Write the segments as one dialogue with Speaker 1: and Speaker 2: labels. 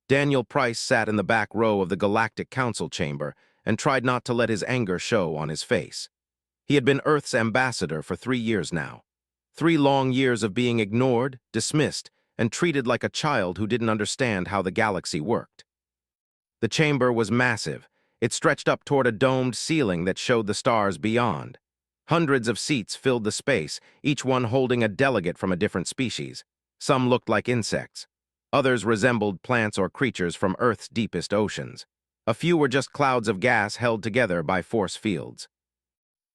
Speaker 1: Daniel Price sat in the back row of the Galactic Council chamber and tried not to let his anger show on his face. He had been Earth's ambassador for 3 years now. 3 long years of being ignored, dismissed, and treated like a child who didn't understand how the galaxy worked. The chamber was massive. It stretched up toward a domed ceiling that showed the stars beyond. Hundreds of seats filled the space, each one holding a delegate from a different species. Some looked like insects. Others resembled plants or creatures from Earth's deepest oceans. A few were just clouds of gas held together by force fields.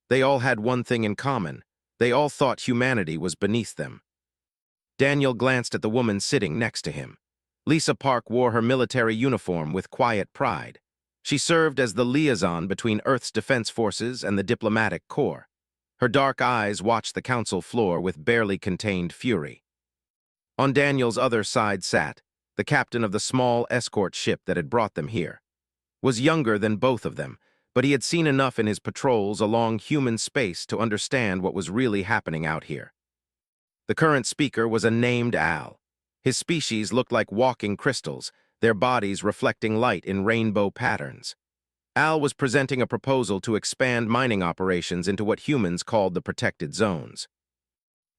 Speaker 1: They all had one thing in common. They all thought humanity was beneath them. Daniel glanced at the woman sitting next to him. Lisa Park wore her military uniform with quiet pride. She served as the liaison between Earth's defense forces and the diplomatic corps. Her dark eyes watched the council floor with barely contained fury. On Daniel's other side sat the captain of the small escort ship that had brought them here. Was younger than both of them, but he had seen enough in his patrols along human space to understand what was really happening out here. The current speaker was a named Al. His species looked like walking crystals, their bodies reflecting light in rainbow patterns. Al was presenting a proposal to expand mining operations into what humans called the protected zones.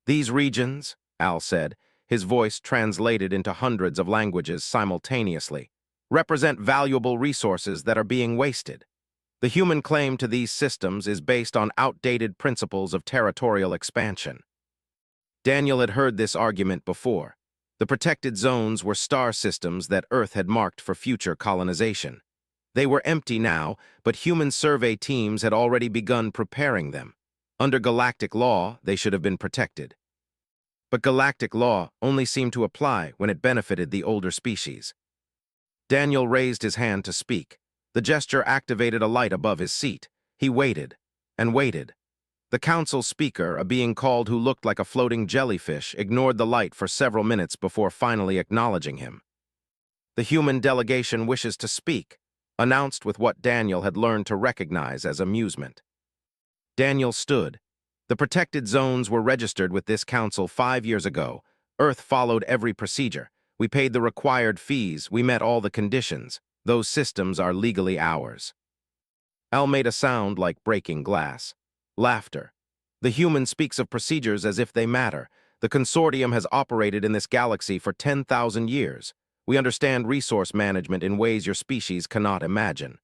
Speaker 1: These regions, Al said, his voice translated into hundreds of languages simultaneously, represent valuable resources that are being wasted. The human claim to these systems is based on outdated principles of territorial expansion. Daniel had heard this argument before. The protected zones were star systems that Earth had marked for future colonization. They were empty now, but human survey teams had already begun preparing them. Under galactic law, they should have been protected. But galactic law only seemed to apply when it benefited the older species. Daniel raised his hand to speak. The gesture activated a light above his seat. He waited and waited. The council speaker, a being called who looked like a floating jellyfish, ignored the light for several minutes before finally acknowledging him. The human delegation wishes to speak, announced with what Daniel had learned to recognize as amusement. Daniel stood. The protected zones were registered with this council 5 years ago. Earth followed every procedure. We paid the required fees. We met all the conditions. Those systems are legally ours. Al made a sound like breaking glass. Laughter. The human speaks of procedures as if they matter. The consortium has operated in this galaxy for 10,000 years. We understand resource management in ways your species cannot imagine.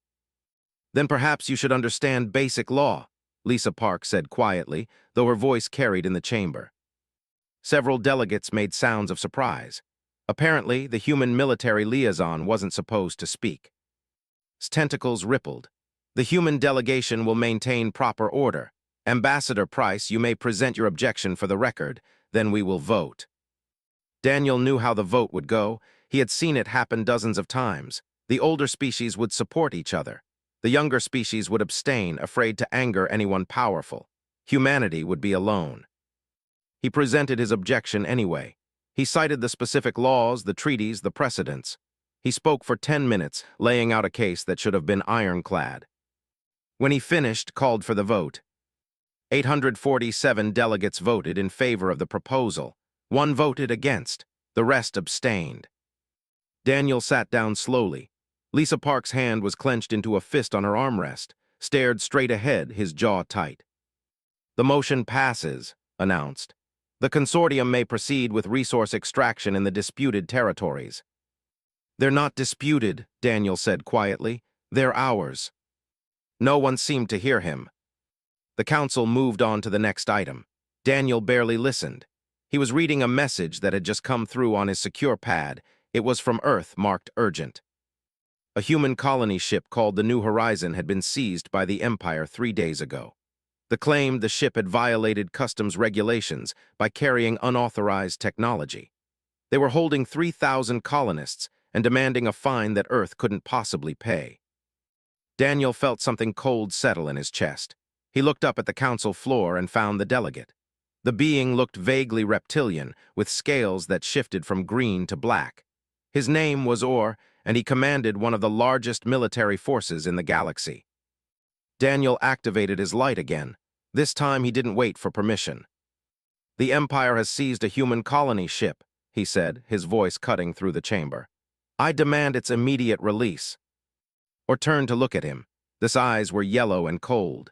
Speaker 1: Then perhaps you should understand basic law, Lisa Park said quietly, though her voice carried in the chamber. Several delegates made sounds of surprise. Apparently, the human military liaison wasn't supposed to speak. His tentacles rippled. The human delegation will maintain proper order. Ambassador Price, you may present your objection for the record, then we will vote. Daniel knew how the vote would go. He had seen it happen dozens of times. The older species would support each other. The younger species would abstain, afraid to anger anyone powerful. Humanity would be alone. He presented his objection anyway. He cited the specific laws, the treaties, the precedents. He spoke for 10 minutes, laying out a case that should have been ironclad. When he finished, called for the vote. 847 delegates voted in favor of the proposal. 1 voted against. The rest abstained. Daniel sat down slowly. Lisa Park's hand was clenched into a fist on her armrest, stared straight ahead, his jaw tight. The motion passes, announced. The consortium may proceed with resource extraction in the disputed territories. They're not disputed, Daniel said quietly. They're ours. No one seemed to hear him. The council moved on to the next item. Daniel barely listened. He was reading a message that had just come through on his secure pad. It was from Earth, marked urgent. A human colony ship called the New Horizon had been seized by the Empire 3 days ago. They claimed the ship had violated customs regulations by carrying unauthorized technology. They were holding 3,000 colonists and demanding a fine that Earth couldn't possibly pay. Daniel felt something cold settle in his chest. He looked up at the council floor and found the delegate. The being looked vaguely reptilian, with scales that shifted from green to black. His name was Orr, and he commanded one of the largest military forces in the galaxy. Daniel activated his light again. This time he didn't wait for permission. "The Empire has seized a human colony ship," he said, his voice cutting through the chamber. I demand its immediate release. Or turned to look at him. His eyes were yellow and cold.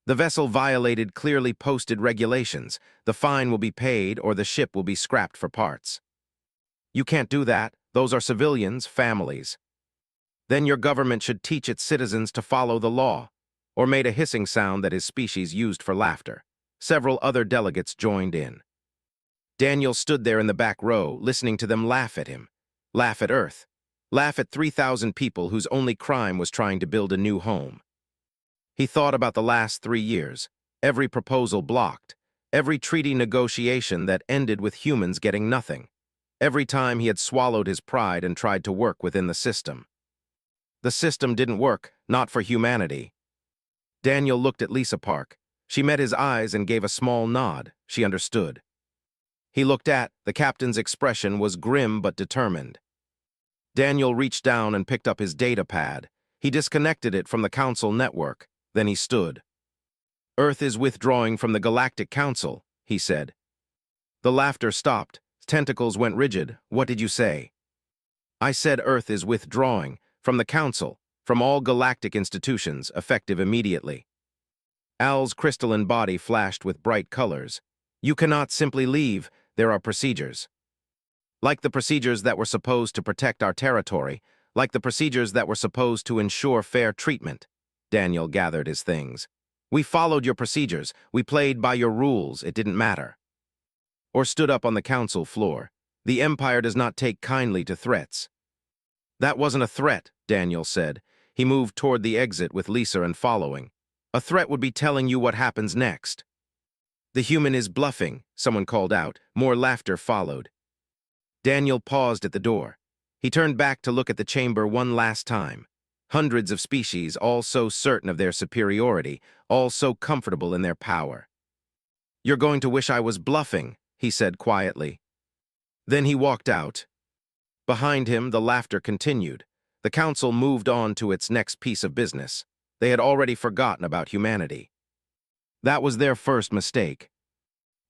Speaker 1: The vessel violated clearly posted regulations. The fine will be paid or the ship will be scrapped for parts. You can't do that. Those are civilians, families. Then your government should teach its citizens to follow the law. Or made a hissing sound that his species used for laughter. Several other delegates joined in. Daniel stood there in the back row, listening to them laugh at him. Laugh at Earth. Laugh at 3,000 people whose only crime was trying to build a new home. He thought about the last 3 years, every proposal blocked, every treaty negotiation that ended with humans getting nothing, every time he had swallowed his pride and tried to work within the system. The system didn't work, not for humanity. Daniel looked at Lisa Park. She met his eyes and gave a small nod. She understood. He looked at, the captain's expression was grim but determined. Daniel reached down and picked up his data pad. He disconnected it from the Council network. Then he stood. Earth is withdrawing from the Galactic Council, he said. The laughter stopped. Tentacles went rigid. What did you say? I said Earth is withdrawing from the Council, from all galactic institutions, effective immediately. Al's crystalline body flashed with bright colors. You cannot simply leave. There are procedures. Like the procedures that were supposed to protect our territory, like the procedures that were supposed to ensure fair treatment. Daniel gathered his things. We followed your procedures. We played by your rules. It didn't matter. Or stood up on the council floor. The Empire does not take kindly to threats. That wasn't a threat, Daniel said. He moved toward the exit with Lisa and following. A threat would be telling you what happens next. The human is bluffing, someone called out. More laughter followed. Daniel paused at the door. He turned back to look at the chamber one last time. Hundreds of species, all so certain of their superiority, all so comfortable in their power. You're going to wish I was bluffing, he said quietly. Then he walked out. Behind him, the laughter continued. The council moved on to its next piece of business. They had already forgotten about humanity. That was their first mistake.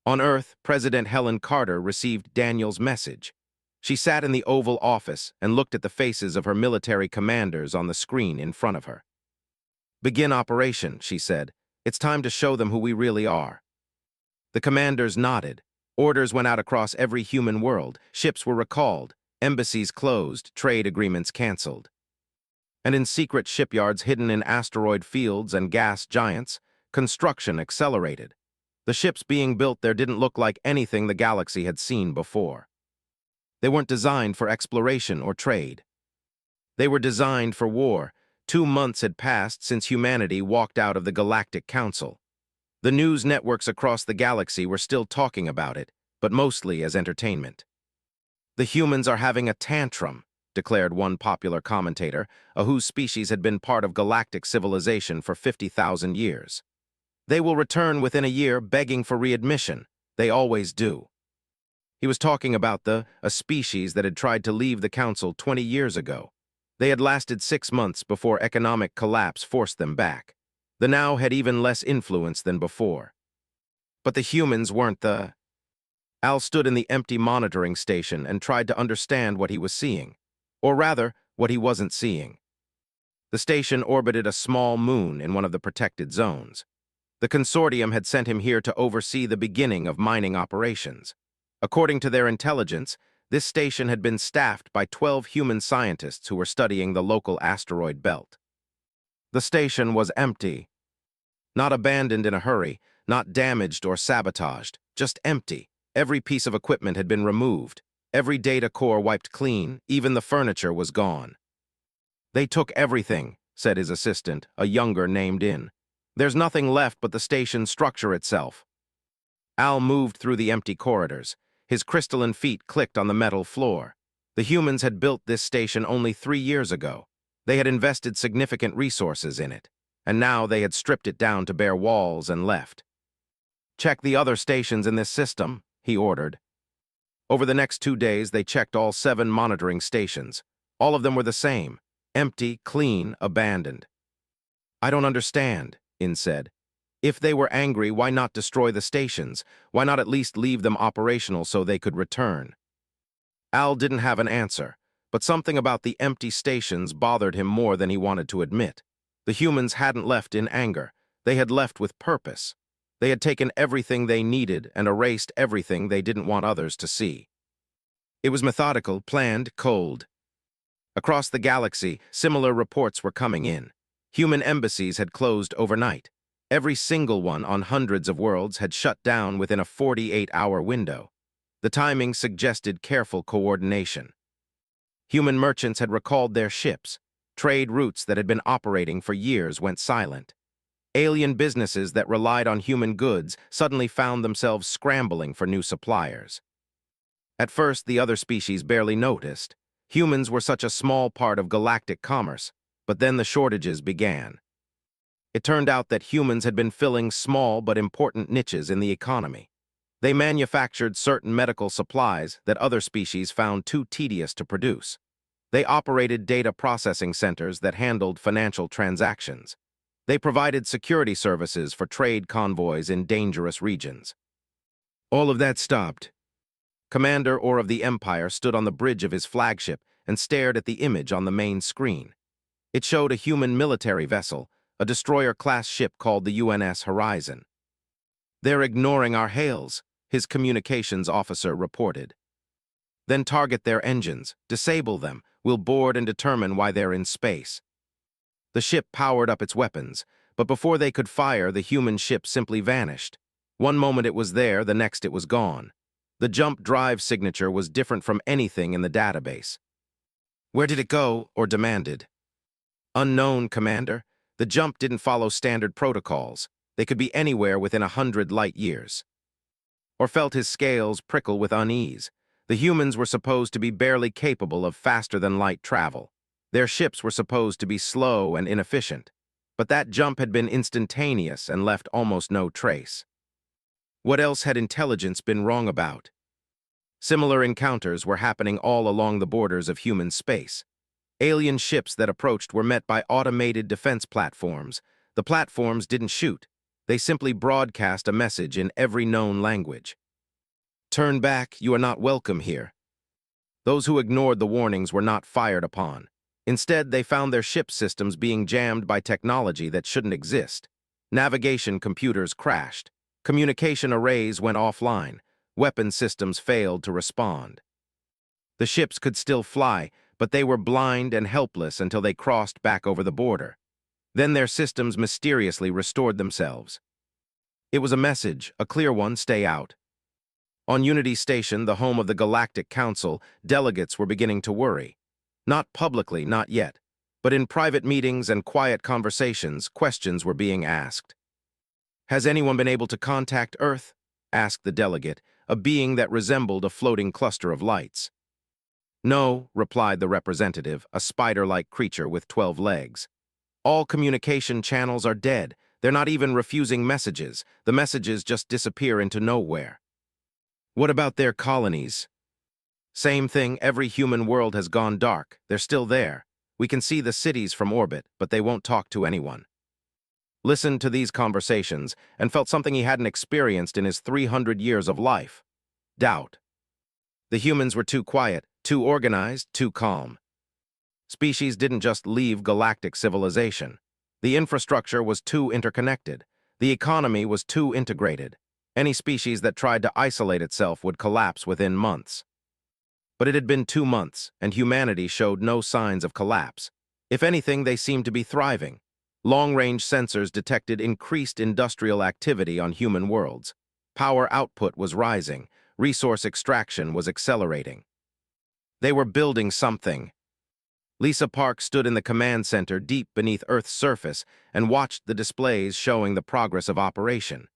Speaker 1: On Earth, President Helen Carter received Daniel's message. She sat in the Oval Office and looked at the faces of her military commanders on the screen in front of her. Begin operation, she said. It's time to show them who we really are. The commanders nodded. Orders went out across every human world. Ships were recalled. Embassies closed. Trade agreements canceled. And in secret shipyards hidden in asteroid fields and gas giants, construction accelerated. The ships being built there didn't look like anything the galaxy had seen before. They weren't designed for exploration or trade. They were designed for war. 2 months had passed since humanity walked out of the Galactic Council. The news networks across the galaxy were still talking about it, but mostly as entertainment. The humans are having a tantrum, declared one popular commentator, whose species had been part of galactic civilization for 50,000 years. They will return within a year begging for readmission. They always do. He was talking about a species that had tried to leave the council 20 years ago. They had lasted 6 months before economic collapse forced them back. The now had even less influence than before. But the humans weren't the... Al stood in the empty monitoring station and tried to understand what he was seeing. Or rather, what he wasn't seeing. The station orbited a small moon in one of the protected zones. The consortium had sent him here to oversee the beginning of mining operations. According to their intelligence, this station had been staffed by 12 human scientists who were studying the local asteroid belt. The station was empty. Not abandoned in a hurry, not damaged or sabotaged, just empty. Every piece of equipment had been removed. Every data core wiped clean. Even the furniture was gone. They took everything, said his assistant, a younger named in. There's nothing left but the station structure itself. Al moved through the empty corridors. His crystalline feet clicked on the metal floor. The humans had built this station only 3 years ago. They had invested significant resources in it, and now they had stripped it down to bare walls and left. Check the other stations in this system, he ordered. Over the next 2 days, they checked all 7 monitoring stations. All of them were the same, empty, clean, abandoned. I don't understand, In said. If they were angry, why not destroy the stations? Why not at least leave them operational so they could return? Al didn't have an answer. But something about the empty stations bothered him more than he wanted to admit. The humans hadn't left in anger. They had left with purpose. They had taken everything they needed and erased everything they didn't want others to see. It was methodical, planned, cold. Across the galaxy, similar reports were coming in. Human embassies had closed overnight. Every single one on hundreds of worlds had shut down within a 48-hour window. The timing suggested careful coordination. Human merchants had recalled their ships. Trade routes that had been operating for years went silent. Alien businesses that relied on human goods suddenly found themselves scrambling for new suppliers. At first, the other species barely noticed. Humans were such a small part of galactic commerce, but then the shortages began. It turned out that humans had been filling small but important niches in the economy. They manufactured certain medical supplies that other species found too tedious to produce. They operated data processing centers that handled financial transactions. They provided security services for trade convoys in dangerous regions. All of that stopped. Commander Orr of the Empire stood on the bridge of his flagship and stared at the image on the main screen. It showed a human military vessel, a destroyer-class ship called the UNS Horizon. "They're ignoring our hails," his communications officer reported. "Then target their engines, disable them. We'll board and determine why they're in space." The ship powered up its weapons, but before they could fire, the human ship simply vanished. One moment it was there, the next it was gone. The jump drive signature was different from anything in the database. "Where did it go?" Orr demanded. "Unknown, Commander. The jump didn't follow standard protocols. They could be anywhere within 100 light years." Orr felt his scales prickle with unease. The humans were supposed to be barely capable of faster-than-light travel. Their ships were supposed to be slow and inefficient. But that jump had been instantaneous and left almost no trace. What else had intelligence been wrong about? Similar encounters were happening all along the borders of human space. Alien ships that approached were met by automated defense platforms. The platforms didn't shoot. They simply broadcast a message in every known language. "Turn back, you are not welcome here." Those who ignored the warnings were not fired upon. Instead, they found their ship systems being jammed by technology that shouldn't exist. Navigation computers crashed. Communication arrays went offline. Weapon systems failed to respond. The ships could still fly, but they were blind and helpless until they crossed back over the border. Then their systems mysteriously restored themselves. It was a message, a clear one: stay out. On Unity Station, the home of the Galactic Council, delegates were beginning to worry. Not publicly, not yet, but in private meetings and quiet conversations, questions were being asked. "Has anyone been able to contact Earth?" asked the delegate, a being that resembled a floating cluster of lights. "No," replied the representative, a spider-like creature with 12 legs. "All communication channels are dead. They're not even refusing messages. The messages just disappear into nowhere." "What about their colonies?" "Same thing. Every human world has gone dark. They're still there. We can see the cities from orbit, but they won't talk to anyone." Listened to these conversations and felt something he hadn't experienced in his 300 years of life: doubt. The humans were too quiet, too organized, too calm. Species didn't just leave galactic civilization. The infrastructure was too interconnected. The economy was too integrated. Any species that tried to isolate itself would collapse within months. But it had been 2 months, and humanity showed no signs of collapse. If anything, they seemed to be thriving. Long-range sensors detected increased industrial activity on human worlds. Power output was rising. Resource extraction was accelerating. They were building something. Lisa Park stood in the command center deep beneath Earth's surface and watched the displays showing the progress of operation.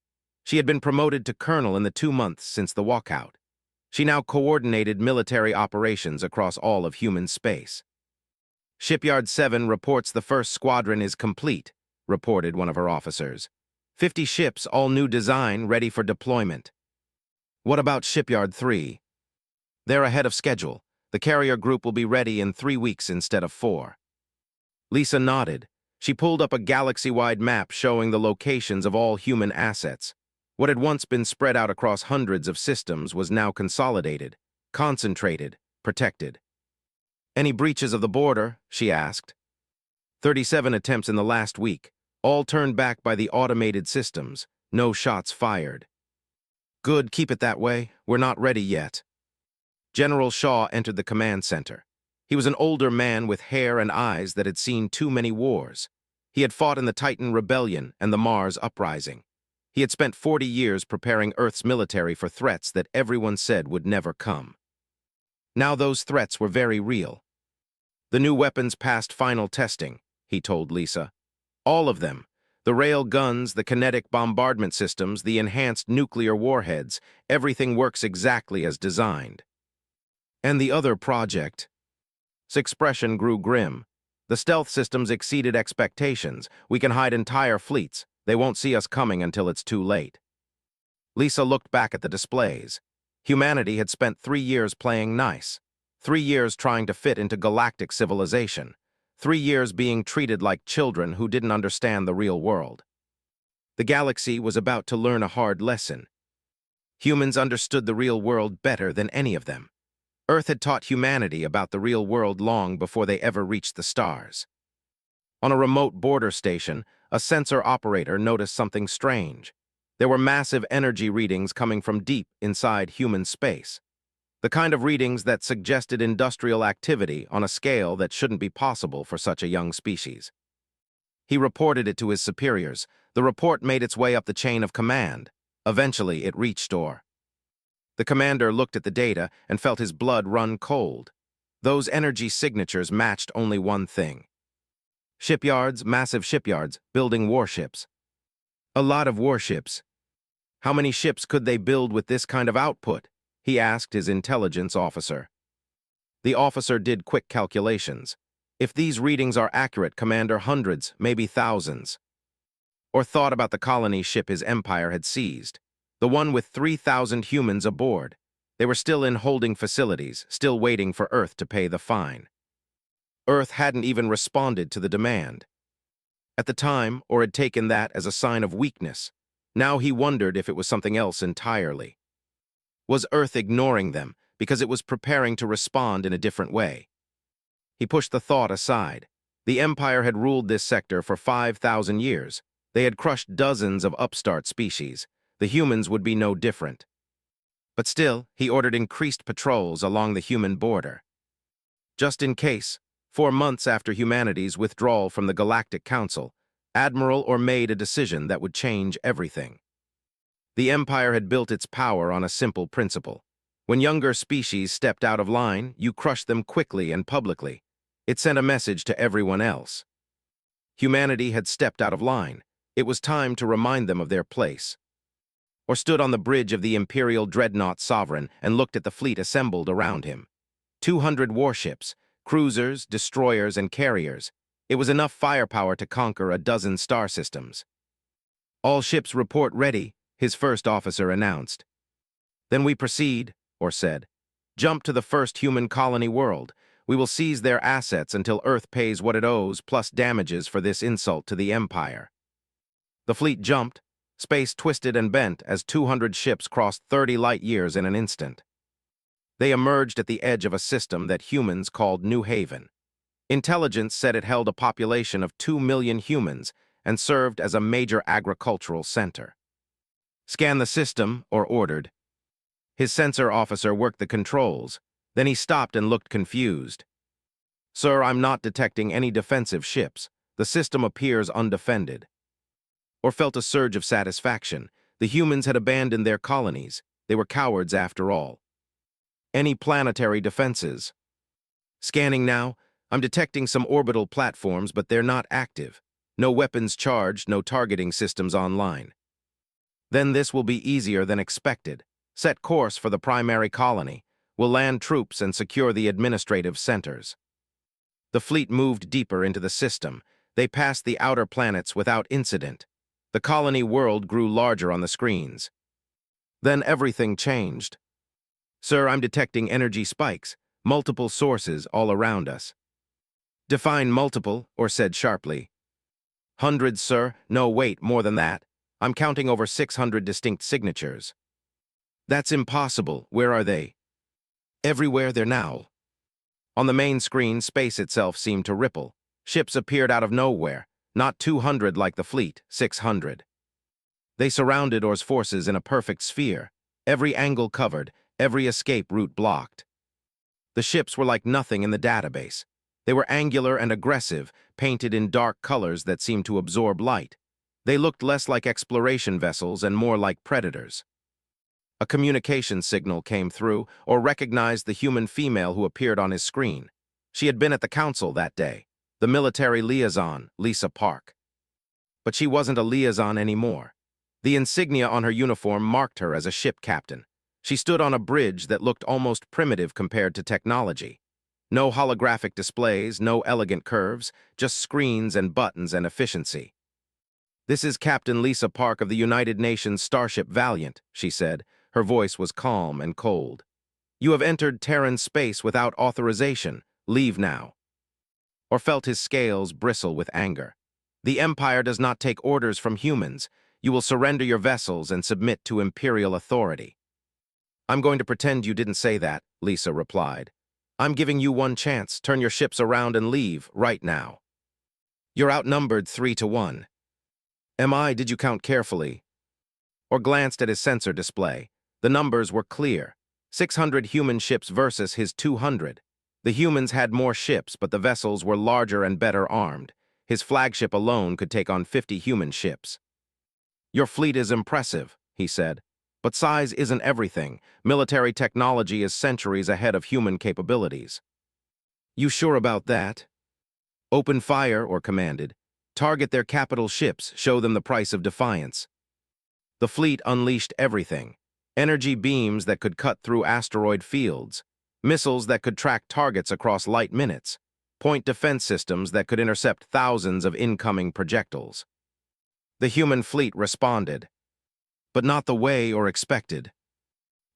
Speaker 1: She had been promoted to colonel in the 2 months since the walkout. She now coordinated military operations across all of human space. "Shipyard 7 reports the first squadron is complete," reported one of her officers. 50 ships, all new design, ready for deployment." "What about Shipyard 3? "They're ahead of schedule. The carrier group will be ready in 3 weeks instead of 4. Lisa nodded. She pulled up a galaxy-wide map showing the locations of all human assets. What had once been spread out across hundreds of systems was now consolidated, concentrated, protected. Any breaches of the border? She asked. 37 attempts in the last week, all turned back by the automated systems. No shots fired. Good, keep it that way. We're not ready yet. General Shaw entered the command center. He was an older man with hair and eyes that had seen too many wars. He had fought in the Titan Rebellion and the Mars Uprising. He had spent 40 years preparing Earth's military for threats that everyone said would never come. Now those threats were very real. The new weapons passed final testing, he told Lisa. All of them. The rail guns, the kinetic bombardment systems, the enhanced nuclear warheads, everything works exactly as designed. And the other project? His expression grew grim. The stealth systems exceeded expectations. We can hide entire fleets. They won't see us coming until it's too late. Lisa looked back at the displays. Humanity had spent 3 years playing nice. 3 years trying to fit into galactic civilization. 3 years being treated like children who didn't understand the real world. The galaxy was about to learn a hard lesson. Humans understood the real world better than any of them. Earth had taught humanity about the real world long before they ever reached the stars. On a remote border station, a sensor operator noticed something strange. There were massive energy readings coming from deep inside human space. The kind of readings that suggested industrial activity on a scale that shouldn't be possible for such a young species. He reported it to his superiors. The report made its way up the chain of command. Eventually, it reached Orr. The commander looked at the data and felt his blood run cold. Those energy signatures matched only one thing. Shipyards, massive shipyards, building warships. A lot of warships. How many ships could they build with this kind of output? He asked his intelligence officer. The officer did quick calculations. If these readings are accurate, Commander, hundreds, maybe thousands. Or thought about the colony ship his empire had seized. The one with 3,000 humans aboard. They were still in holding facilities, still waiting for Earth to pay the fine. Earth hadn't even responded to the demand. At the time, Orr had taken that as a sign of weakness. Now he wondered if it was something else entirely. Was Earth ignoring them because it was preparing to respond in a different way? He pushed the thought aside. The Empire had ruled this sector for 5,000 years. They had crushed dozens of upstart species. The humans would be no different. But still, he ordered increased patrols along the human border. Just in case, 4 months after humanity's withdrawal from the Galactic Council, Admiral Orr made a decision that would change everything. The Empire had built its power on a simple principle. When younger species stepped out of line, you crushed them quickly and publicly. It sent a message to everyone else. Humanity had stepped out of line. It was time to remind them of their place. Or stood on the bridge of the Imperial Dreadnought Sovereign and looked at the fleet assembled around him. 200 warships, cruisers, destroyers, and carriers. It was enough firepower to conquer a dozen star systems. All ships report ready, his first officer announced. Then we proceed, Orr said. Jump to the first human colony world. We will seize their assets until Earth pays what it owes plus damages for this insult to the Empire. The fleet jumped. Space twisted and bent as 200 ships crossed 30 light-years in an instant. They emerged at the edge of a system that humans called New Haven. Intelligence said it held a population of 2 million humans and served as a major agricultural center. Scan the system, Orr ordered. His sensor officer worked the controls. Then he stopped and looked confused. Sir, I'm not detecting any defensive ships. The system appears undefended. Orr felt a surge of satisfaction. The humans had abandoned their colonies. They were cowards after all. Any planetary defenses? Scanning now. I'm detecting some orbital platforms, but they're not active. No weapons charged, no targeting systems online. Then this will be easier than expected. Set course for the primary colony. We'll land troops and secure the administrative centers. The fleet moved deeper into the system. They passed the outer planets without incident. The colony world grew larger on the screens. Then everything changed. Sir, I'm detecting energy spikes, multiple sources all around us. Define multiple, Orr said sharply. Hundreds, sir. No, wait, more than that. I'm counting over 600 distinct signatures. That's impossible. Where are they? Everywhere they're now. On the main screen, space itself seemed to ripple. Ships appeared out of nowhere, not 200 like the fleet, 600. They surrounded Or's forces in a perfect sphere, every angle covered, every escape route blocked. The ships were like nothing in the database. They were angular and aggressive, painted in dark colors that seemed to absorb light. They looked less like exploration vessels and more like predators. A communication signal came through, or recognized the human female who appeared on his screen. She had been at the council that day, the military liaison, Lisa Park. But she wasn't a liaison anymore. The insignia on her uniform marked her as a ship captain. She stood on a bridge that looked almost primitive compared to technology. No holographic displays, no elegant curves, just screens and buttons and efficiency. "This is Captain Lisa Park of the United Nations Starship Valiant," she said. Her voice was calm and cold. "You have entered Terran space without authorization. Leave now." Or felt his scales bristle with anger. "The Empire does not take orders from humans. You will surrender your vessels and submit to Imperial authority." "I'm going to pretend you didn't say that," Lisa replied. "I'm giving you one chance. Turn your ships around and leave, right now. You're outnumbered 3-1. Am I? Did you count carefully?" Or glanced at his sensor display. The numbers were clear. 600 human ships versus his 200. The humans had more ships, but the vessels were larger and better armed. His flagship alone could take on 50 human ships. "Your fleet is impressive," he said. "But size isn't everything. Military technology is centuries ahead of human capabilities." "You sure about that?" "Open fire," Or commanded. "Target their capital ships, show them the price of defiance." The fleet unleashed everything. Energy beams that could cut through asteroid fields, missiles that could track targets across light minutes, point defense systems that could intercept thousands of incoming projectiles. The human fleet responded, but not the way or expected.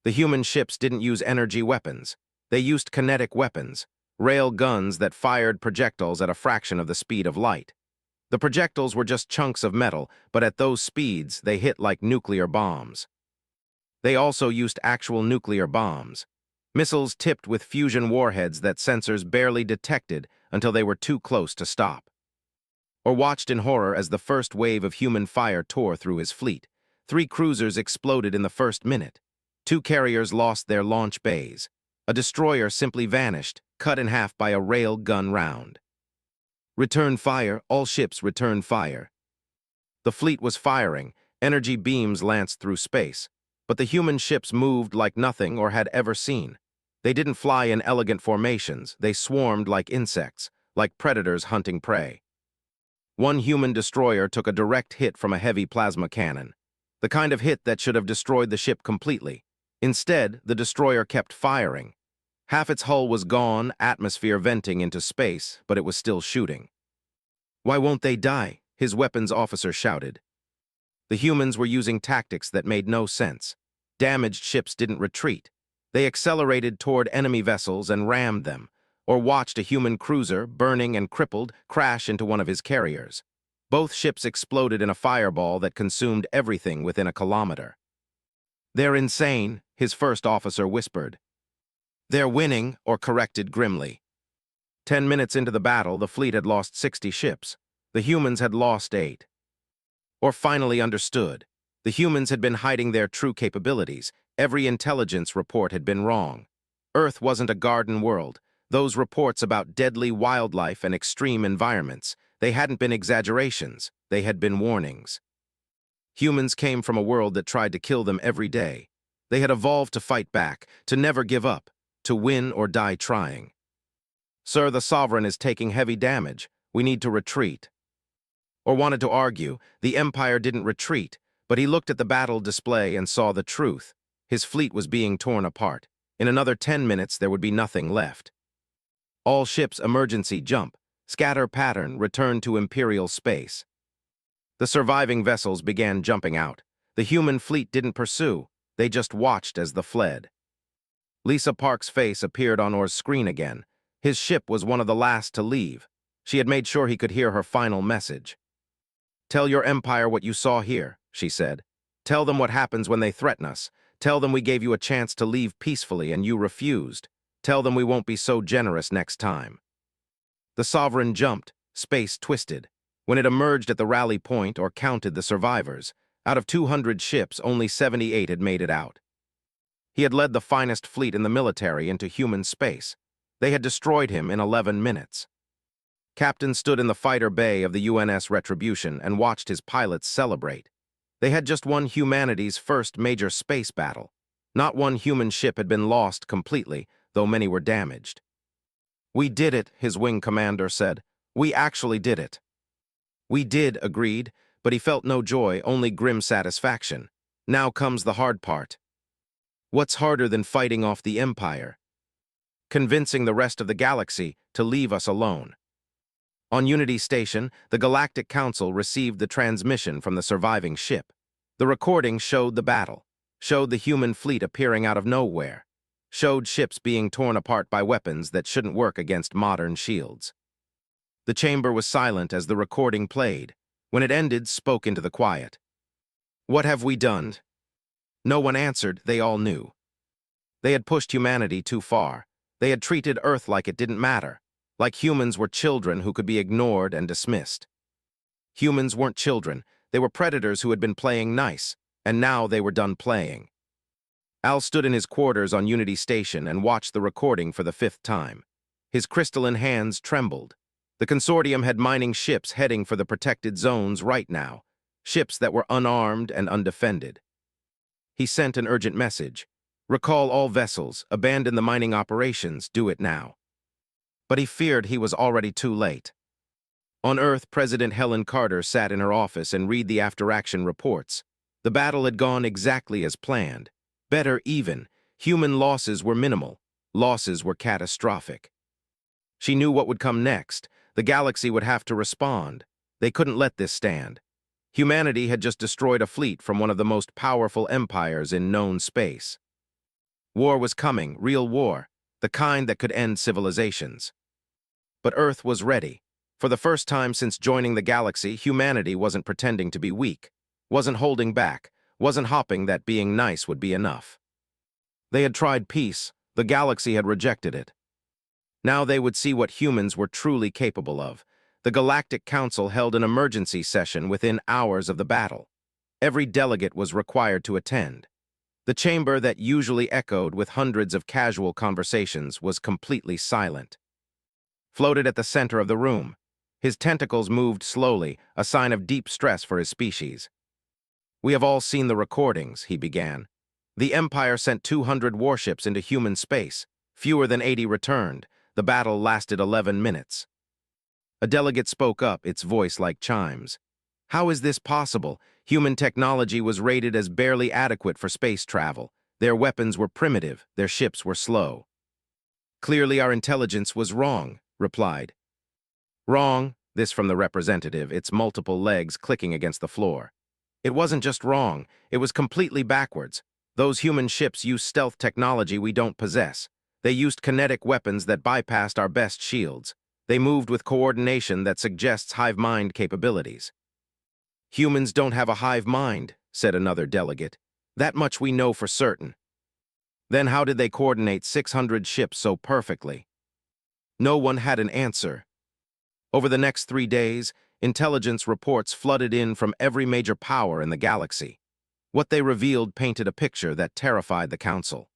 Speaker 1: The human ships didn't use energy weapons. They used kinetic weapons, rail guns that fired projectiles at a fraction of the speed of light. The projectiles were just chunks of metal, but at those speeds, they hit like nuclear bombs. They also used actual nuclear bombs, missiles tipped with fusion warheads that sensors barely detected until they were too close to stop. Or watched in horror as the first wave of human fire tore through his fleet. 3 cruisers exploded in the first minute. 2 carriers lost their launch bays. A destroyer simply vanished, cut in half by a rail gun round. "Return fire, all ships return fire." The fleet was firing, energy beams lanced through space. But the human ships moved like nothing or had ever seen. They didn't fly in elegant formations. They swarmed like insects, like predators hunting prey. One human destroyer took a direct hit from a heavy plasma cannon, the kind of hit that should have destroyed the ship completely. Instead, the destroyer kept firing. Half its hull was gone, atmosphere venting into space, but it was still shooting. "Why won't they die?" his weapons officer shouted. The humans were using tactics that made no sense. Damaged ships didn't retreat. They accelerated toward enemy vessels and rammed them, or watched a human cruiser, burning and crippled, crash into one of his carriers. Both ships exploded in a fireball that consumed everything within a kilometer. "They're insane," his first officer whispered. "They're winning," Or corrected grimly. 10 minutes into the battle, the fleet had lost 60 ships. The humans had lost 8. Or finally understood. The humans had been hiding their true capabilities. Every intelligence report had been wrong. Earth wasn't a garden world. Those reports about deadly wildlife and extreme environments, they hadn't been exaggerations. They had been warnings. Humans came from a world that tried to kill them every day. They had evolved to fight back, to never give up, to win or die trying. "Sir, the Sovereign is taking heavy damage. We need to retreat." Or wanted to argue, the Empire didn't retreat, but he looked at the battle display and saw the truth. His fleet was being torn apart. In another 10 minutes, there would be nothing left. "All ships emergency jump. Scatter pattern, return to Imperial space." The surviving vessels began jumping out. The human fleet didn't pursue. They just watched as they fled. Lisa Park's face appeared on Or's screen again. His ship was one of the last to leave. She had made sure he could hear her final message. "Tell your Empire what you saw here," she said. "Tell them what happens when they threaten us. Tell them we gave you a chance to leave peacefully and you refused. Tell them we won't be so generous next time. The Sovereign jumped, space twisted. When it emerged at the rally point or counted the survivors, out of 200 ships, only 78 had made it out. He had led the finest fleet in the military into human space. They had destroyed him in 11 minutes. Captain stood in the fighter bay of the UNS Retribution and watched his pilots celebrate. They had just won humanity's first major space battle. Not one human ship had been lost completely, though many were damaged. "We did it," his wing commander said. "We actually did it." "We did," agreed, but he felt no joy, only grim satisfaction. Now comes the hard part. What's harder than fighting off the Empire? Convincing the rest of the galaxy to leave us alone. On Unity Station, the Galactic Council received the transmission from the surviving ship. The recording showed the battle, showed the human fleet appearing out of nowhere, showed ships being torn apart by weapons that shouldn't work against modern shields. The chamber was silent as the recording played. When it ended, spoke into the quiet. "What have we done?" No one answered, they all knew. They had pushed humanity too far. They had treated Earth like it didn't matter, like humans were children who could be ignored and dismissed. Humans weren't children, they were predators who had been playing nice, and now they were done playing. Al stood in his quarters on Unity Station and watched the recording for the 5th time. His crystalline hands trembled. The consortium had mining ships heading for the protected zones right now, ships that were unarmed and undefended. He sent an urgent message. "Recall all vessels, abandon the mining operations, do it now." But he feared he was already too late. On Earth, President Helen Carter sat in her office and read the after-action reports. The battle had gone exactly as planned. Better even, human losses were minimal. Losses were catastrophic. She knew what would come next. The galaxy would have to respond. They couldn't let this stand. Humanity had just destroyed a fleet from one of the most powerful empires in known space. War was coming, real war, the kind that could end civilizations. But Earth was ready. For the first time since joining the galaxy, humanity wasn't pretending to be weak, wasn't holding back, wasn't hoping that being nice would be enough. They had tried peace, the galaxy had rejected it. Now they would see what humans were truly capable of. The Galactic Council held an emergency session within hours of the battle. Every delegate was required to attend. The chamber that usually echoed with hundreds of casual conversations was completely silent. Floated at the center of the room, his tentacles moved slowly, a sign of deep stress for his species. "We have all seen the recordings," he began. "The Empire sent 200 warships into human space. Fewer than 80 returned. The battle lasted 11 minutes. A delegate spoke up, its voice like chimes. "How is this possible? Human technology was rated as barely adequate for space travel. Their weapons were primitive, their ships were slow." "Clearly our intelligence was wrong," replied. "Wrong," this from the representative, its multiple legs clicking against the floor. "It wasn't just wrong, it was completely backwards. Those human ships use stealth technology we don't possess. They used kinetic weapons that bypassed our best shields. They moved with coordination that suggests hive mind capabilities." "Humans don't have a hive mind," said another delegate. "That much we know for certain." "Then how did they coordinate 600 ships so perfectly?" No one had an answer. Over the next 3 days, intelligence reports flooded in from every major power in the galaxy. What they revealed painted a picture that terrified the Council.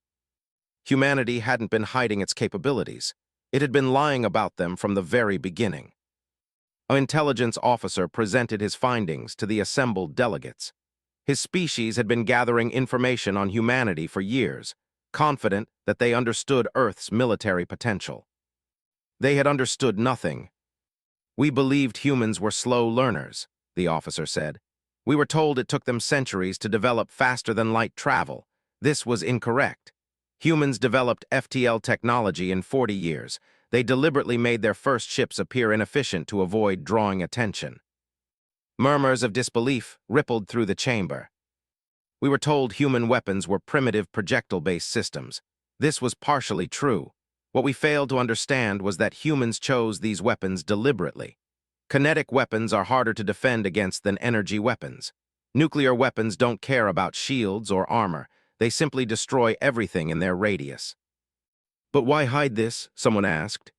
Speaker 1: Humanity hadn't been hiding its capabilities. It had been lying about them from the very beginning. An intelligence officer presented his findings to the assembled delegates. His species had been gathering information on humanity for years, confident that they understood Earth's military potential. They had understood nothing. "We believed humans were slow learners," the officer said. "We were told it took them centuries to develop faster-than-light travel. This was incorrect. Humans developed FTL technology in 40 years. They deliberately made their first ships appear inefficient to avoid drawing attention." Murmurs of disbelief rippled through the chamber. "We were told human weapons were primitive projectile-based systems. This was partially true. What we failed to understand was that humans chose these weapons deliberately. Kinetic weapons are harder to defend against than energy weapons. Nuclear weapons don't care about shields or armor. They simply destroy everything in their radius." But why hide this? Someone asked.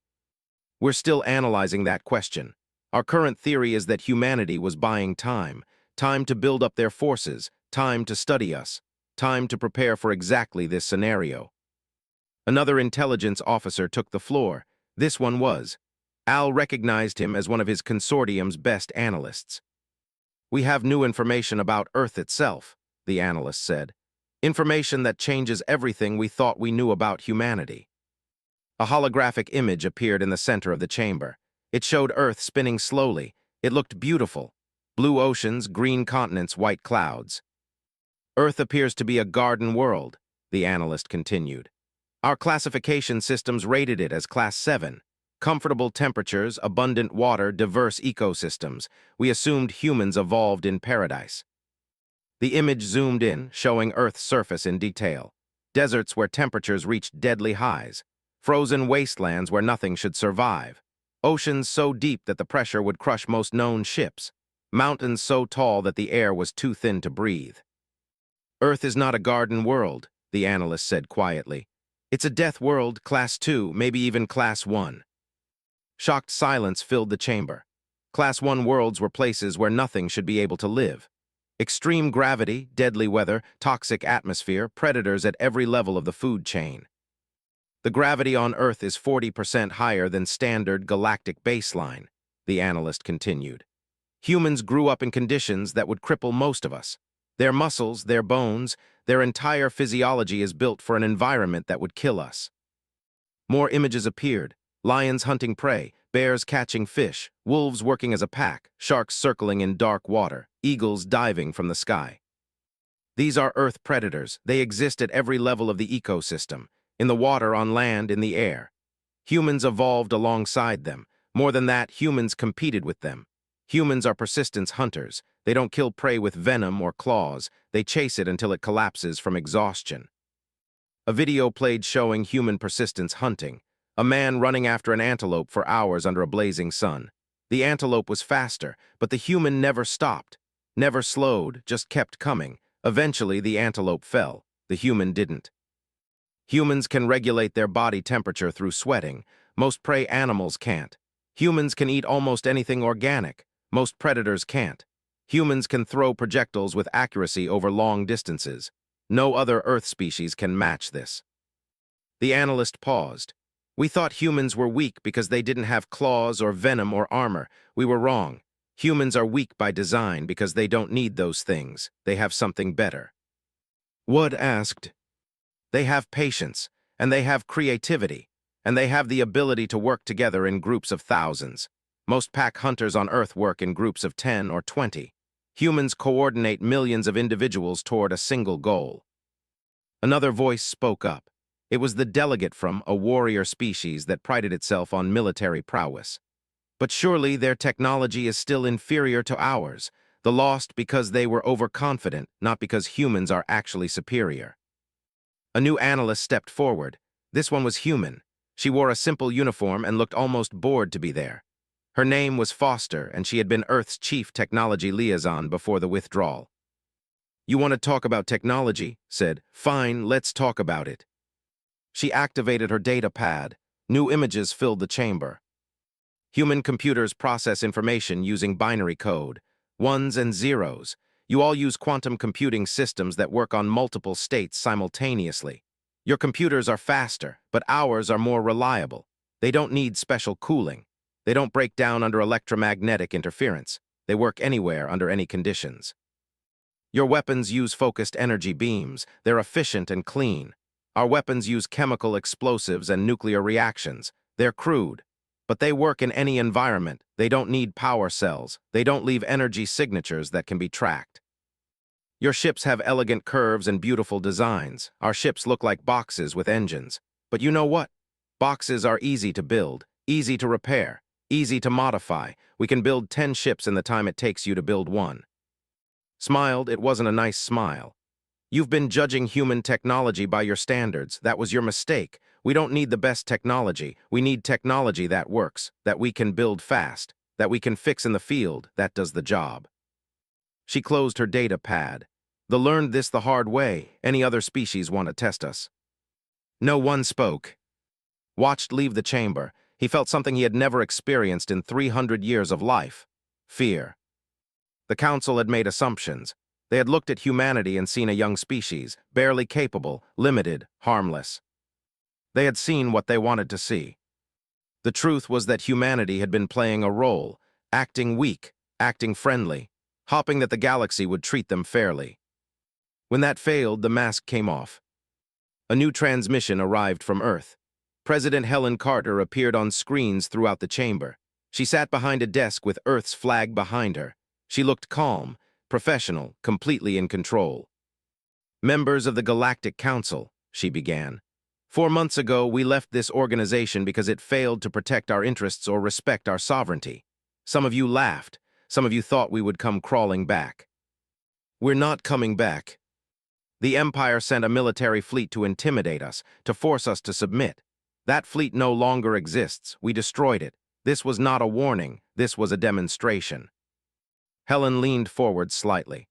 Speaker 1: We're still analyzing that question. Our current theory is that humanity was buying time, time to build up their forces, time to study us, time to prepare for exactly this scenario. Another intelligence officer took the floor. This one was. Al recognized him as one of his consortium's best analysts. We have new information about Earth itself, the analyst said. Information that changes everything we thought we knew about humanity. A holographic image appeared in the center of the chamber. It showed Earth spinning slowly. It looked beautiful. Blue oceans, green continents, white clouds. Earth appears to be a garden world, the analyst continued. Our classification systems rated it as Class 7. Comfortable temperatures, abundant water, diverse ecosystems. We assumed humans evolved in paradise. The image zoomed in, showing Earth's surface in detail. Deserts where temperatures reached deadly highs. Frozen wastelands where nothing should survive. Oceans so deep that the pressure would crush most known ships. Mountains so tall that the air was too thin to breathe. Earth is not a garden world, the analyst said quietly. It's a death world, Class 2, maybe even Class 1. Shocked silence filled the chamber. Class 1 worlds were places where nothing should be able to live. Extreme gravity, deadly weather, toxic atmosphere, predators at every level of the food chain. The gravity on Earth is 40% higher than standard galactic baseline, the analyst continued. Humans grew up in conditions that would cripple most of us. Their muscles, their bones, their entire physiology is built for an environment that would kill us. More images appeared. Lions hunting prey, bears catching fish, wolves working as a pack, sharks circling in dark water, eagles diving from the sky. These are Earth predators. They exist at every level of the ecosystem, in the water, on land, in the air. Humans evolved alongside them. More than that, humans competed with them. Humans are persistence hunters. They don't kill prey with venom or claws. They chase it until it collapses from exhaustion. A video played showing human persistence hunting. A man running after an antelope for hours under a blazing sun. The antelope was faster, but the human never stopped, never slowed, just kept coming. Eventually, the antelope fell. The human didn't. Humans can regulate their body temperature through sweating. Most prey animals can't. Humans can eat almost anything organic. Most predators can't. Humans can throw projectiles with accuracy over long distances. No other Earth species can match this. The analyst paused. We thought humans were weak because they didn't have claws or venom or armor. We were wrong. Humans are weak by design because they don't need those things. They have something better. Wood asked. They have patience, and they have creativity, and they have the ability to work together in groups of thousands. Most pack hunters on Earth work in groups of 10 or 20. Humans coordinate millions of individuals toward a single goal. Another voice spoke up. It was the delegate from a warrior species that prided itself on military prowess. But surely their technology is still inferior to ours, the lost because they were overconfident, not because humans are actually superior. A new analyst stepped forward. This one was human. She wore a simple uniform and looked almost bored to be there. Her name was Foster, and she had been Earth's chief technology liaison before the withdrawal. You want to talk about technology? Said. Fine, let's talk about it. She activated her data pad. New images filled the chamber. Human computers process information using binary code, ones and zeros. You all use quantum computing systems that work on multiple states simultaneously. Your computers are faster, but ours are more reliable. They don't need special cooling. They don't break down under electromagnetic interference. They work anywhere under any conditions. Your weapons use focused energy beams. They're efficient and clean. Our weapons use chemical explosives and nuclear reactions. They're crude. But they work in any environment. They don't need power cells. They don't leave energy signatures that can be tracked. Your ships have elegant curves and beautiful designs. Our ships look like boxes with engines. But you know what? Boxes are easy to build, easy to repair, easy to modify. We can build 10 ships in the time it takes you to build one. Smiled. It wasn't a nice smile. You've been judging human technology by your standards. That was your mistake. We don't need the best technology. We need technology that works, that we can build fast, that we can fix in the field, that does the job. She closed her data pad. They learned this the hard way. Any other species want to test us? No one spoke. Watched leave the chamber, he felt something he had never experienced in 300 years of life: fear. The council had made assumptions. They had looked at humanity and seen a young species, barely capable, limited, harmless. They had seen what they wanted to see. The truth was that humanity had been playing a role, acting weak, acting friendly, hoping that the galaxy would treat them fairly. When that failed, the mask came off. A new transmission arrived from Earth. President Helen Carter appeared on screens throughout the chamber. She sat behind a desk with Earth's flag behind her. She looked calm, professional, completely in control. "Members of the Galactic Council," she began. "4 months ago, we left this organization because it failed to protect our interests or respect our sovereignty. Some of you laughed. Some of you thought we would come crawling back. We're not coming back. The Empire sent a military fleet to intimidate us, to force us to submit. That fleet no longer exists. We destroyed it. This was not a warning. This was a demonstration." Helen leaned forward slightly.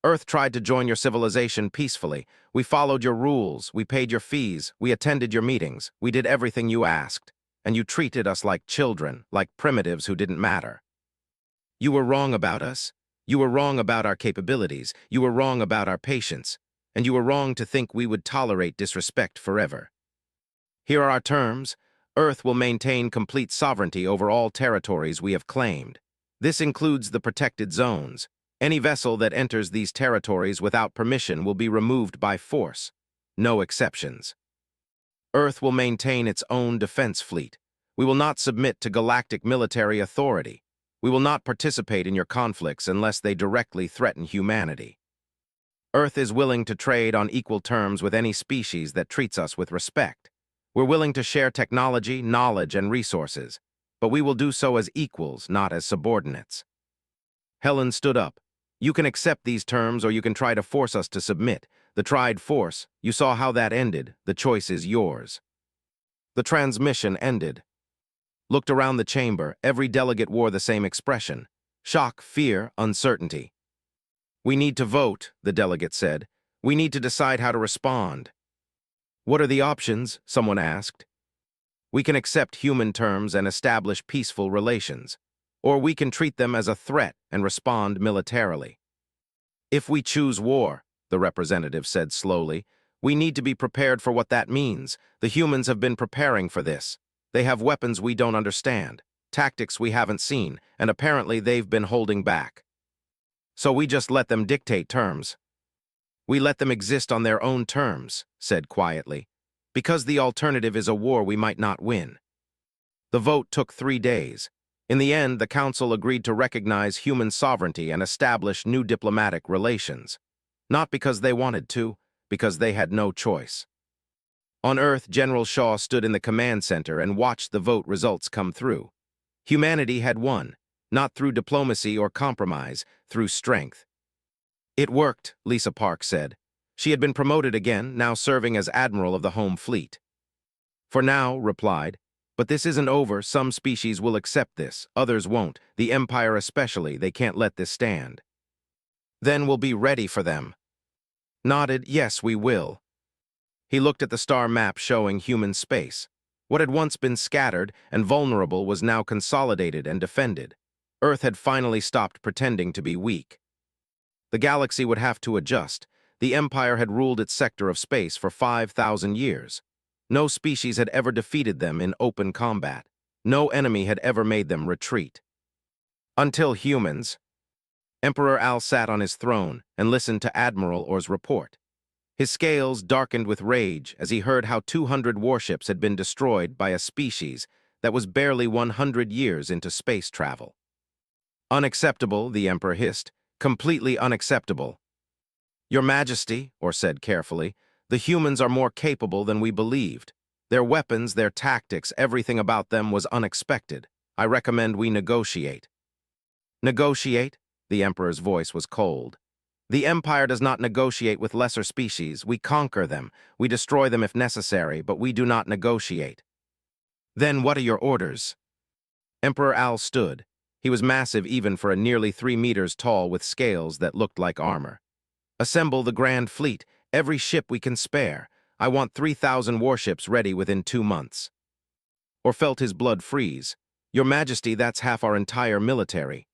Speaker 1: "Earth tried to join your civilization peacefully. We followed your rules. We paid your fees. We attended your meetings. We did everything you asked. And you treated us like children, like primitives who didn't matter. You were wrong about us. You were wrong about our capabilities. You were wrong about our patience. And you were wrong to think we would tolerate disrespect forever. Here are our terms. Earth will maintain complete sovereignty over all territories we have claimed. This includes the protected zones. Any vessel that enters these territories without permission will be removed by force. No exceptions. Earth will maintain its own defense fleet. We will not submit to galactic military authority. We will not participate in your conflicts unless they directly threaten humanity. Earth is willing to trade on equal terms with any species that treats us with respect. We're willing to share technology, knowledge, and resources, but we will do so as equals, not as subordinates." Helen stood up. "You can accept these terms or you can try to force us to submit. The tried force, you saw how that ended. The choice is yours." The transmission ended. Looked around the chamber. Every delegate wore the same expression: shock, fear, uncertainty. "We need to vote," the delegate said. "We need to decide how to respond." "What are the options?" someone asked. "We can accept human terms and establish peaceful relations, or we can treat them as a threat and respond militarily." "If we choose war," the representative said slowly, "we need to be prepared for what that means. The humans have been preparing for this. They have weapons we don't understand, tactics we haven't seen, and apparently they've been holding back. So we just let them dictate terms. We let them exist on their own terms," said quietly, "because the alternative is a war we might not win." The vote took 3 days. In the end, the Council agreed to recognize human sovereignty and establish new diplomatic relations. Not because they wanted to, because they had no choice. On Earth, General Shaw stood in the command center and watched the vote results come through. Humanity had won, not through diplomacy or compromise, through strength. "It worked," Lisa Park said. She had been promoted again, now serving as Admiral of the Home Fleet. "For now," replied, "but this isn't over. Some species will accept this, others won't. The Empire especially, they can't let this stand." "Then we'll be ready for them." Nodded, "Yes, we will." He looked at the star map showing human space. What had once been scattered and vulnerable was now consolidated and defended. Earth had finally stopped pretending to be weak. The galaxy would have to adjust. The Empire had ruled its sector of space for 5,000 years. No species had ever defeated them in open combat. No enemy had ever made them retreat. Until humans. Emperor Al sat on his throne and listened to Admiral Orr's report. His scales darkened with rage as he heard how 200 warships had been destroyed by a species that was barely 100 years into space travel. "Unacceptable," the Emperor hissed. "Completely unacceptable." "Your Majesty," Orr said carefully, "the humans are more capable than we believed. Their weapons, their tactics, everything about them was unexpected. I recommend we negotiate." "Negotiate?" The Emperor's voice was cold. "The Empire does not negotiate with lesser species. We conquer them. We destroy them if necessary, but we do not negotiate." "Then what are your orders?" Emperor Al stood. He was massive even for a nearly 3 meters tall with scales that looked like armor. "Assemble the Grand Fleet, every ship we can spare. I want 3,000 warships ready within 2 months." or felt his blood freeze. "Your Majesty, that's half our entire military."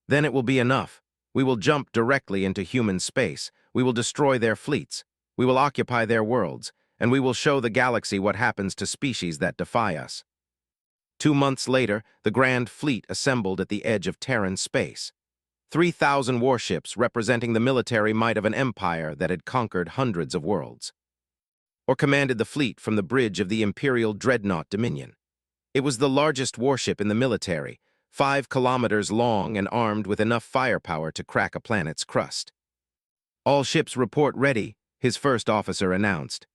Speaker 1: "Then it will be enough. We will jump directly into human space. We will destroy their fleets. We will occupy their worlds, and we will show the galaxy what happens to species that defy us." 2 months later, the Grand Fleet assembled at the edge of Terran space. 3,000 warships representing the military might of an empire that had conquered hundreds of worlds, or commanded the fleet from the bridge of the Imperial Dreadnought Dominion. It was the largest warship in the military, 5 kilometers long and armed with enough firepower to crack a planet's crust. "All ships report ready," his first officer announced.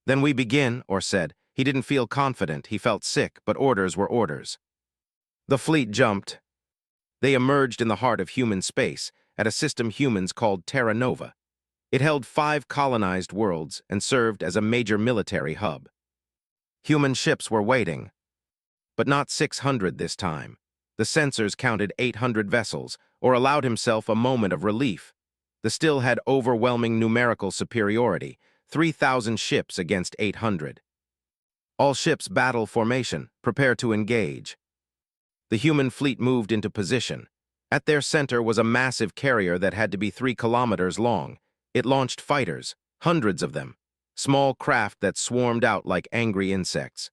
Speaker 1: "Then we begin," Or said. He didn't feel confident, he felt sick, but orders were orders. The fleet jumped. They emerged in the heart of human space, at a system humans called Terra Nova. It held 5 colonized worlds and served as a major military hub. Human ships were waiting, but not 600 this time. The sensors counted 800 vessels, or allowed himself a moment of relief. The still had overwhelming numerical superiority, 3,000 ships against 800. "All ships battle formation, prepare to engage." The human fleet moved into position. At their center was a massive carrier that had to be 3 kilometers long. It launched fighters, hundreds of them, small craft that swarmed out like angry insects.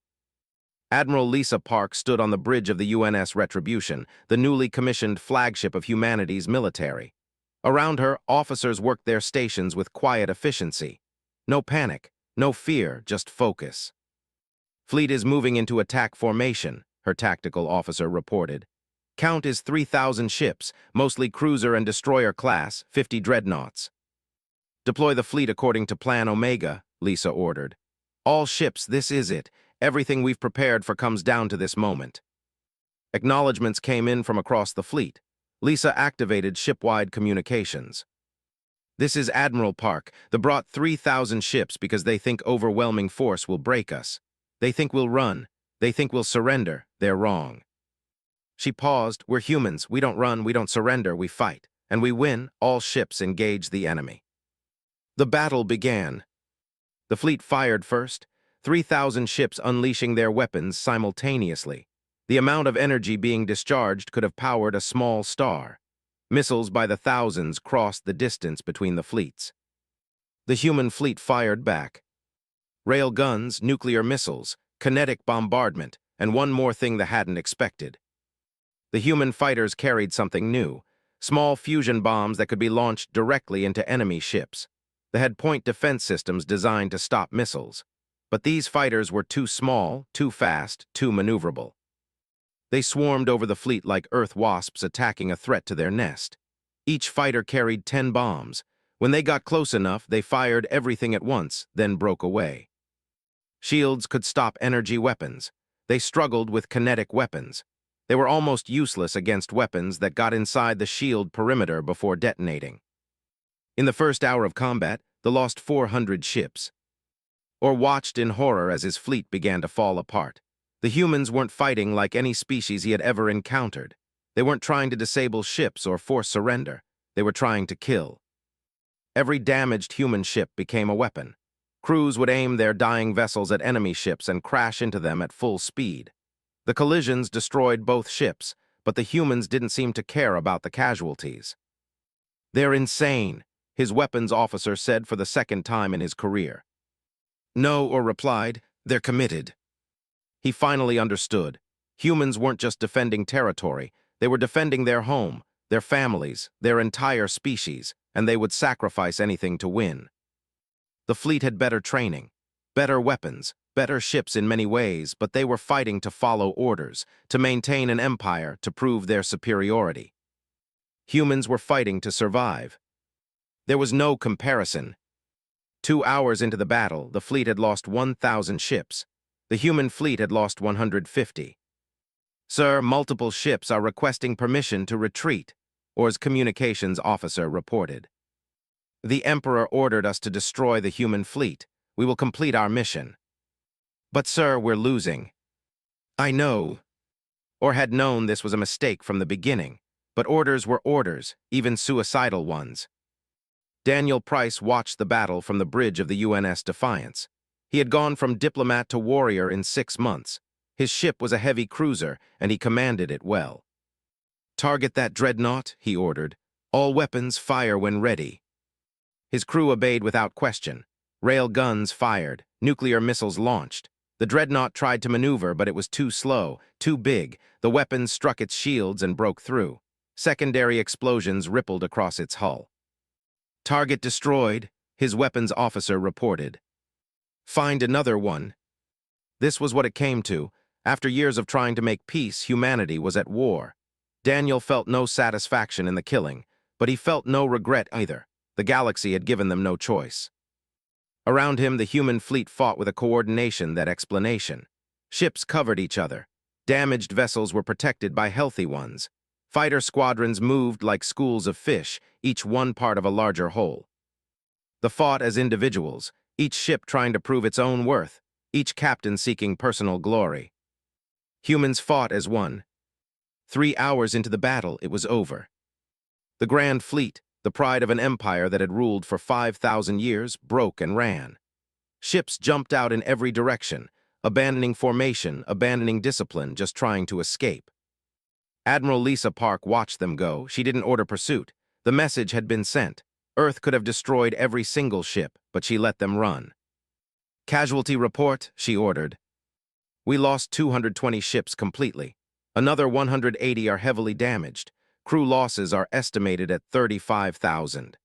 Speaker 1: Admiral Lisa Park stood on the bridge of the UNS Retribution, the newly commissioned flagship of humanity's military. Around her, officers worked their stations with quiet efficiency. No panic, no fear, just focus. "Fleet is moving into attack formation," her tactical officer reported. "Count is 3,000 ships, mostly cruiser and destroyer class, 50 dreadnoughts." "Deploy the fleet according to Plan Omega," Lisa ordered. "All ships, this is it. Everything we've prepared for comes down to this moment." Acknowledgements came in from across the fleet. Lisa activated shipwide communications. "This is Admiral Park. They brought 3,000 ships because they think overwhelming force will break us. They think we'll run. They think we'll surrender. They're wrong." She paused. "We're humans. We don't run. We don't surrender. We fight. And we win. All ships engage the enemy." The battle began. The fleet fired first, 3,000 ships unleashing their weapons simultaneously. The amount of energy being discharged could have powered a small star. Missiles by the thousands crossed the distance between the fleets. The human fleet fired back. Rail guns, nuclear missiles, kinetic bombardment, and one more thing they hadn't expected. The human fighters carried something new, small fusion bombs that could be launched directly into enemy ships. They had point defense systems designed to stop missiles. But these fighters were too small, too fast, too maneuverable. They swarmed over the fleet like earth wasps attacking a threat to their nest. Each fighter carried 10 bombs. When they got close enough, they fired everything at once, then broke away. Shields could stop energy weapons. They struggled with kinetic weapons. They were almost useless against weapons that got inside the shield perimeter before detonating. In the first hour of combat, they lost 400 ships. Or watched in horror as his fleet began to fall apart. The humans weren't fighting like any species he had ever encountered. They weren't trying to disable ships or force surrender. They were trying to kill. Every damaged human ship became a weapon. Crews would aim their dying vessels at enemy ships and crash into them at full speed. The collisions destroyed both ships, but the humans didn't seem to care about the casualties. "They're insane," his weapons officer said for the second time in his career. "No," Or replied, "they're committed." He finally understood. Humans weren't just defending territory, they were defending their home, their families, their entire species, and they would sacrifice anything to win. The fleet had better training, better weapons, better ships in many ways, but they were fighting to follow orders, to maintain an empire, to prove their superiority. Humans were fighting to survive. There was no comparison. 2 hours into the battle, the fleet had lost 1,000 ships. The human fleet had lost 150. "Sir, multiple ships are requesting permission to retreat," Or's communications officer reported. "The Emperor ordered us to destroy the human fleet. We will complete our mission." "But sir, we're losing." "I know." Or had known this was a mistake from the beginning, but orders were orders, even suicidal ones. Daniel Price watched the battle from the bridge of the UNS Defiance. He had gone from diplomat to warrior in 6 months. His ship was a heavy cruiser, and he commanded it well. "Target that dreadnought," he ordered. "All weapons fire when ready." His crew obeyed without question. Rail guns fired, nuclear missiles launched. The dreadnought tried to maneuver, but it was too slow, too big. The weapons struck its shields and broke through. Secondary explosions rippled across its hull. "Target destroyed," his weapons officer reported. "Find another one." This was what it came to. After years of trying to make peace, humanity was at war. Daniel felt no satisfaction in the killing, but he felt no regret either. The galaxy had given them no choice. Around him, the human fleet fought with a coordination that explanation. Ships covered each other. Damaged vessels were protected by healthy ones. Fighter squadrons moved like schools of fish, each one part of a larger whole. They fought as individuals, each ship trying to prove its own worth, each captain seeking personal glory. Humans fought as one. 3 hours into the battle, it was over. The Grand Fleet, the pride of an empire that had ruled for 5,000 years, broke and ran. Ships jumped out in every direction, abandoning formation, abandoning discipline, just trying to escape. Admiral Lisa Park watched them go. She didn't order pursuit. The message had been sent. Earth could have destroyed every single ship, but she let them run. "Casualty report," she ordered. "We lost 220 ships completely. Another 180 are heavily damaged. Crew losses are estimated at 35,000.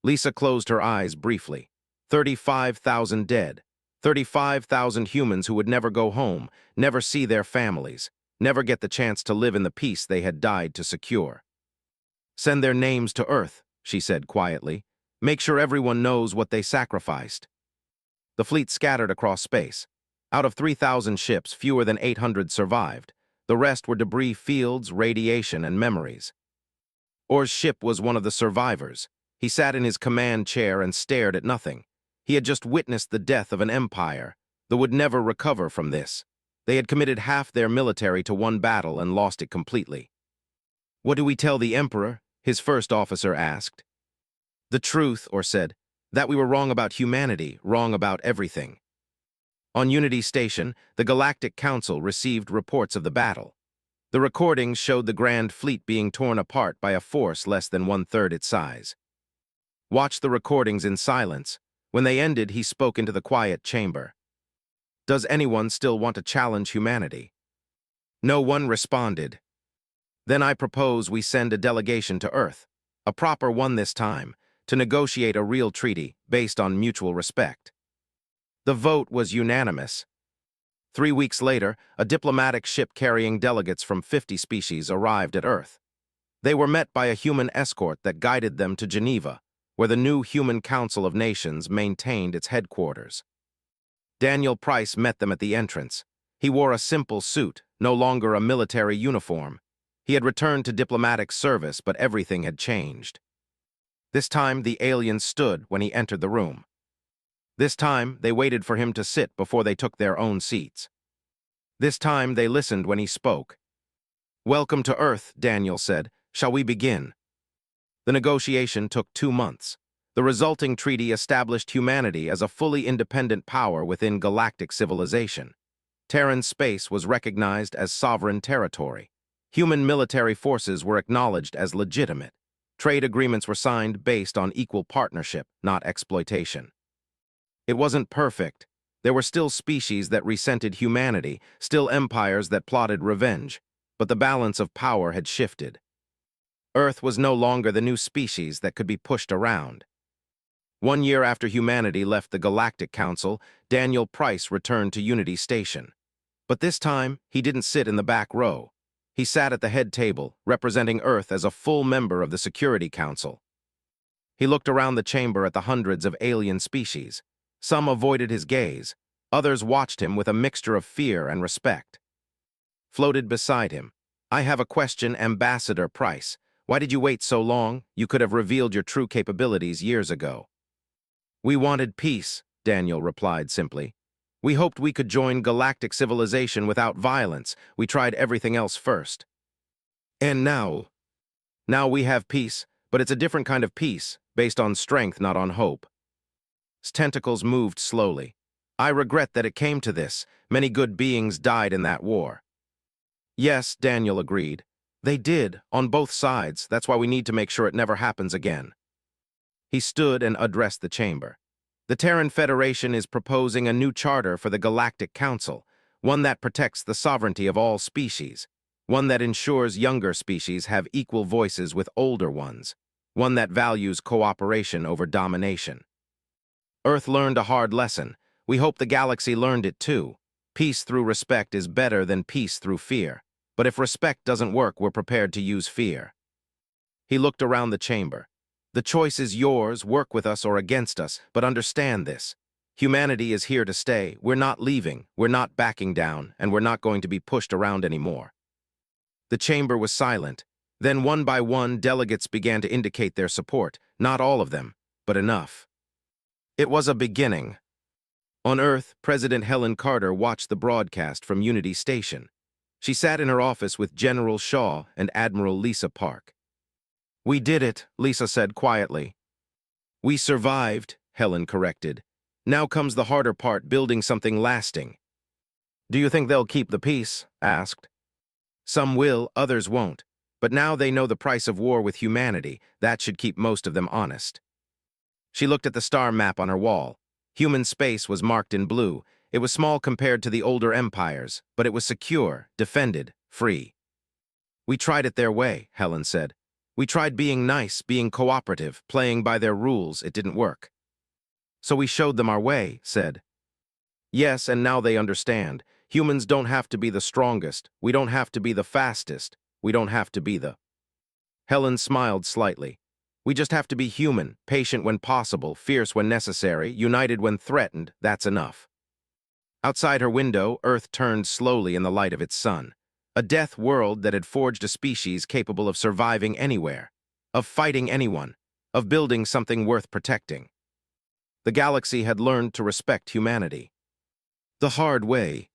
Speaker 1: Lisa closed her eyes briefly. 35,000 dead. 35,000 humans who would never go home, never see their families, never get the chance to live in the peace they had died to secure. "Send their names to Earth," she said quietly. "Make sure everyone knows what they sacrificed." The fleet scattered across space. Out of 3,000 ships, fewer than 800 survived. The rest were debris fields, radiation, and memories. Orr's ship was one of the survivors. He sat in his command chair and stared at nothing. He had just witnessed the death of an empire that would never recover from this. They had committed half their military to one battle and lost it completely. "What do we tell the Emperor?" his first officer asked. "The truth," Orr said. "That we were wrong about humanity, wrong about everything." On Unity Station, the Galactic Council received reports of the battle. The recordings showed the Grand Fleet being torn apart by a force less than 1/3 its size. Watch the recordings in silence. When they ended, he spoke into the quiet chamber. "Does anyone still want to challenge humanity?" No one responded. "Then I propose we send a delegation to Earth, a proper one this time, to negotiate a real treaty based on mutual respect." The vote was unanimous. 3 weeks later, a diplomatic ship carrying delegates from 50 species arrived at Earth. They were met by a human escort that guided them to Geneva, where the new Human Council of Nations maintained its headquarters. Daniel Price met them at the entrance. He wore a simple suit, no longer a military uniform. He had returned to diplomatic service, but everything had changed. This time, the alien stood when he entered the room. This time, they waited for him to sit before they took their own seats. This time, they listened when he spoke. "Welcome to Earth," Daniel said. "Shall we begin?" The negotiation took 2 months. The resulting treaty established humanity as a fully independent power within galactic civilization. Terran space was recognized as sovereign territory. Human military forces were acknowledged as legitimate. Trade agreements were signed based on equal partnership, not exploitation. It wasn't perfect. There were still species that resented humanity, still empires that plotted revenge, but the balance of power had shifted. Earth was no longer the new species that could be pushed around. 1 year after humanity left the Galactic Council, Daniel Price returned to Unity Station. But this time, he didn't sit in the back row. He sat at the head table, representing Earth as a full member of the Security Council. He looked around the chamber at the hundreds of alien species. Some avoided his gaze. Others watched him with a mixture of fear and respect. Floated beside him, "I have a question, Ambassador Price. Why did you wait so long? You could have revealed your true capabilities years ago." "We wanted peace," Daniel replied simply. "We hoped we could join galactic civilization without violence. We tried everything else first. And now we have peace, but it's a different kind of peace, based on strength, not on hope." His tentacles moved slowly. I regret that it came to this. Many good beings died in that war. Yes, Daniel agreed. They did, on both sides. That's why we need to make sure it never happens again. He stood and addressed the chamber. The Terran Federation is proposing a new charter for the Galactic Council, one that protects the sovereignty of all species, one that ensures younger species have equal voices with older ones, one that values cooperation over domination. Earth learned a hard lesson. We hope the galaxy learned it too. Peace through respect is better than peace through fear. But if respect doesn't work, we're prepared to use fear. He looked around the chamber. The choice is yours, work with us or against us, but understand this. Humanity is here to stay. We're not leaving, we're not backing down, and we're not going to be pushed around anymore. The chamber was silent. Then one by one, delegates began to indicate their support. Not all of them, but enough. It was a beginning. On Earth, President Helen Carter watched the broadcast from Unity Station. She sat in her office with General Shaw and Admiral Lisa Park. "We did it," Lisa said quietly. "We survived," Helen corrected. "Now comes the harder part, building something lasting." "Do you think they'll keep the peace?" asked. "Some will, others won't. But now they know the price of war with humanity. That should keep most of them honest." She looked at the star map on her wall. Human space was marked in blue. It was small compared to the older empires, but it was secure, defended, free. "We tried it their way," Helen said. "We tried being nice, being cooperative, playing by their rules. It didn't work. So we showed them our way," said. "Yes, and now they understand. Humans don't have to be the strongest. We don't have to be the fastest. We don't have to be the—" Helen smiled slightly. "We just have to be human, patient when possible, fierce when necessary, united when threatened. That's enough." Outside her window, Earth turned slowly in the light of its sun. A death world that had forged a species capable of surviving anywhere, of fighting anyone, of building something worth protecting. The galaxy had learned to respect humanity. The hard way,